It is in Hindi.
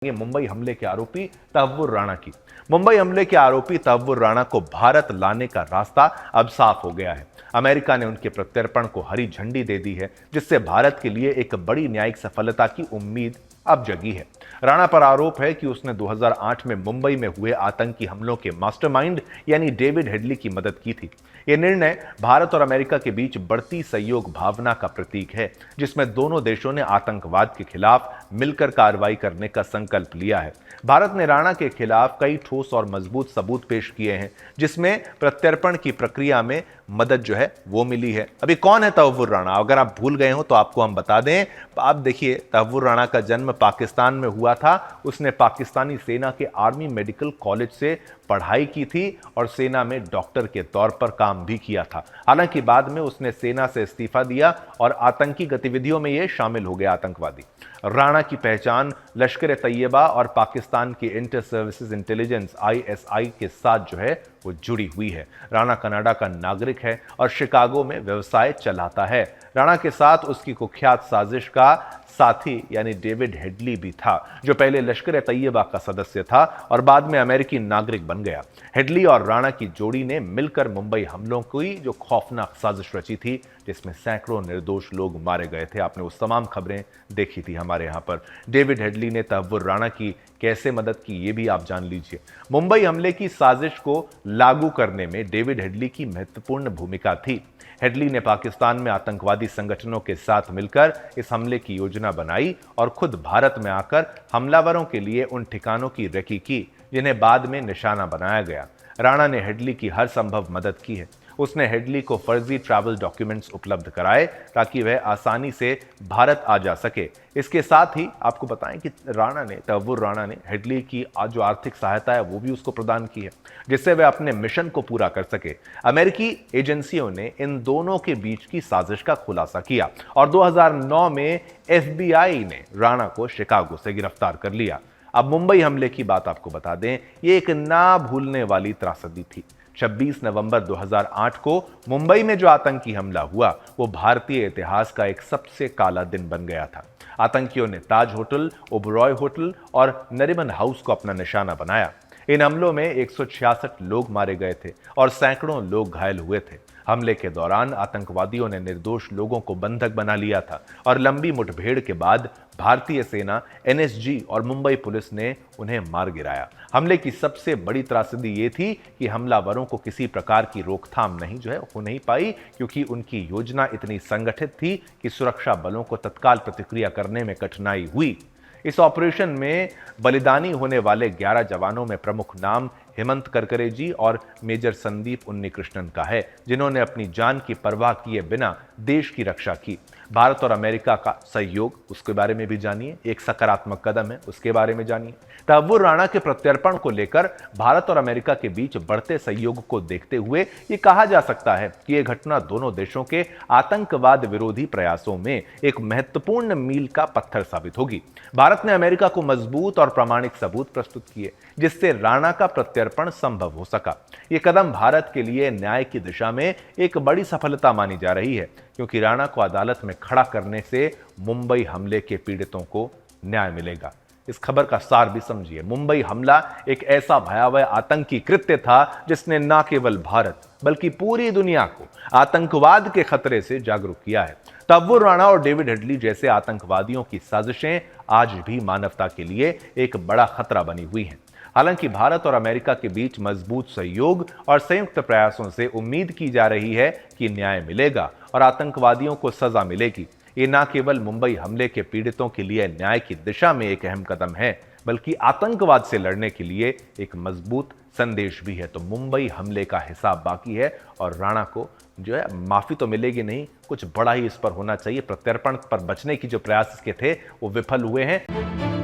मुंबई हमले के आरोपी तहव्वुर राणा की। मुंबई हमले के आरोपी तहव्वुर राणा को भारत लाने का रास्ता अब साफ हो गया है। अमेरिका ने उनके प्रत्यर्पण को हरी झंडी दे दी है, जिससे भारत के लिए एक बड़ी न्यायिक सफलता की उम्मीद अब जगी है। राणा पर आरोप है कि उसने 2008 में मुंबई में हुए आतंकी हमलों के मास्टरमाइंड यानी डेविड हेडली की मदद की थी। यह निर्णय भारत और अमेरिका के बीच बढ़ती सहयोग भावना का प्रतीक है, जिसमें दोनों देशों ने आतंकवाद के खिलाफ मिलकर कार्रवाई करने का संकल्प लिया है। भारत ने राणा के खिलाफ कई ठोस और मजबूत सबूत पेश किए हैं, जिसमें प्रत्यर्पण की प्रक्रिया में मदद वो मिली है। अभी कौन है तहव्वुर राणा? अगर आप भूल गए हो तो आपको हम बता दें। आप देखिए, तहव्वुर राणा का जन्म पाकिस्तान में हुआ था। उसने पाकिस्तानी सेना के आर्मी मेडिकल कॉलेज से पढ़ाई की थी और सेना में डॉक्टर के तौर पर काम भी किया था। हालांकि बाद में उसने सेना से इस्तीफा दिया और आतंकी गतिविधियों में शामिल हो गया आतंकवादी। राणा की पहचान लश्कर ए तैयबा और पाकिस्तान की इंटर सर्विसेज इंटेलिजेंस ISI के साथ वो जुड़ी हुई है। राणा कनाडा का नागरिक है और शिकागो में व्यवसाय चलाता है। राणा के साथ उसकी कुख्यात साजिश का साथी यानी डेविड हेडली भी था, जो पहले लश्कर ए तैयबा का सदस्य था और बाद में अमेरिकी नागरिक बन गया। हेडली और राणा की जोड़ी ने मिलकर मुंबई हमलों की जो खौफनाक साजिश रची थी, जिसमें सैकड़ों निर्दोष लोग मारे गए थे। आपने उस तमाम खबरें देखी थी हमारे यहां पर। डेविड हेडली ने तहव्वुर राणा की कैसे मदद की, ये भी आप जान लीजिए। मुंबई हमले की साजिश को लागू करने में डेविड हेडली की महत्वपूर्ण भूमिका थी। हेडली ने पाकिस्तान में आतंकवादी संगठनों के साथ मिलकर इस हमले की योजना बनाई और खुद भारत में आकर हमलावरों के लिए उन ठिकानों की रेकी की जिन्हें बाद में निशाना बनाया गया। राणा ने हेडली की हर संभव मदद की है। उसने हेडली को फर्जी ट्रैवल डॉक्यूमेंट्स उपलब्ध कराए ताकि वह आसानी से भारत आ जा सके। इसके साथ ही आपको बताएं कि तहव्वुर राणा ने हेडली की जो आर्थिक सहायता है वो भी उसको प्रदान की है, जिससे वह अपने मिशन को पूरा कर सके। अमेरिकी एजेंसियों ने इन दोनों के बीच की साजिश का खुलासा किया और 2009 में FBI ने राणा को शिकागो से गिरफ्तार कर लिया। अब मुंबई हमले की बात आपको बता दें, ये एक ना भूलने वाली त्रासदी थी। 26 नवंबर 2008 को मुंबई में जो आतंकी हमला हुआ वो भारतीय इतिहास का एक सबसे काला दिन बन गया था। आतंकियों ने ताज होटल, ओबरॉय होटल और नरिमन हाउस को अपना निशाना बनाया। इन हमलों में 166 लोग मारे गए थे और सैकड़ों लोग घायल हुए थे। हमले के दौरान आतंकवादियों ने निर्दोष लोगों को बंधक बना लिया था और लंबी मुठभेड़ के बाद भारतीय सेना, NSG और मुंबई पुलिस ने उन्हें मार गिराया। हमले की सबसे बड़ी त्रासदी ये थी कि हमलावरों को किसी प्रकार की रोकथाम हो नहीं पाई, क्योंकि उनकी योजना इतनी संगठित थी कि सुरक्षा बलों को तत्काल प्रतिक्रिया करने में कठिनाई हुई। इस ऑपरेशन में बलिदानी होने वाले 11 जवानों में प्रमुख नाम हेमंत करकरे जी और मेजर संदीप उन्नीकृष्णन का है, जिन्होंने अपनी जान की परवाह किए बिना देश की रक्षा की। भारत और अमेरिका का सहयोग, उसके बारे में भी जानिए। एक सकारात्मक कदम है, उसके बारे में जानिए। तहव्वुर राणा के प्रत्यर्पण को लेकर भारत और अमेरिका के बीच बढ़ते सहयोग को देखते हुए यह कहा जा सकता है कि यह घटना दोनों देशों के आतंकवाद विरोधी प्रयासों में एक महत्वपूर्ण मील का पत्थर साबित होगी। भारत ने अमेरिका को मजबूत और प्रामाणिक सबूत प्रस्तुत किए, जिससे राणा का प्रत्यर्पण संभव हो सका। यह कदम भारत के लिए न्याय की दिशा में एक बड़ी सफलता मानी जा रही है, क्योंकि राणा को अदालत में खड़ा करने से मुंबई हमले के पीड़ितों को न्याय मिलेगा। इस खबर का सार भी समझिए। मुंबई हमला एक ऐसा भयावह आतंकी कृत्य था जिसने न केवल भारत बल्कि पूरी दुनिया को आतंकवाद के खतरे से जागरूक किया है। तहव्वुर राणा और डेविड हेडली जैसे आतंकवादियों की साजिशें आज भी मानवता के लिए एक बड़ा खतरा बनी हुई हैं। हालांकि भारत और अमेरिका के बीच मजबूत सहयोग और संयुक्त प्रयासों से उम्मीद की जा रही है कि न्याय मिलेगा और आतंकवादियों को सजा मिलेगी। ये न केवल मुंबई हमले के पीड़ितों के लिए न्याय की दिशा में एक अहम कदम है, बल्कि आतंकवाद से लड़ने के लिए एक मजबूत संदेश भी है। तो मुंबई हमले का हिसाब बाकी है और राणा को माफी तो मिलेगी नहीं, कुछ बड़ा ही इस पर होना चाहिए। प्रत्यर्पण पर बचने की जो प्रयास इसके थे वो विफल हुए हैं।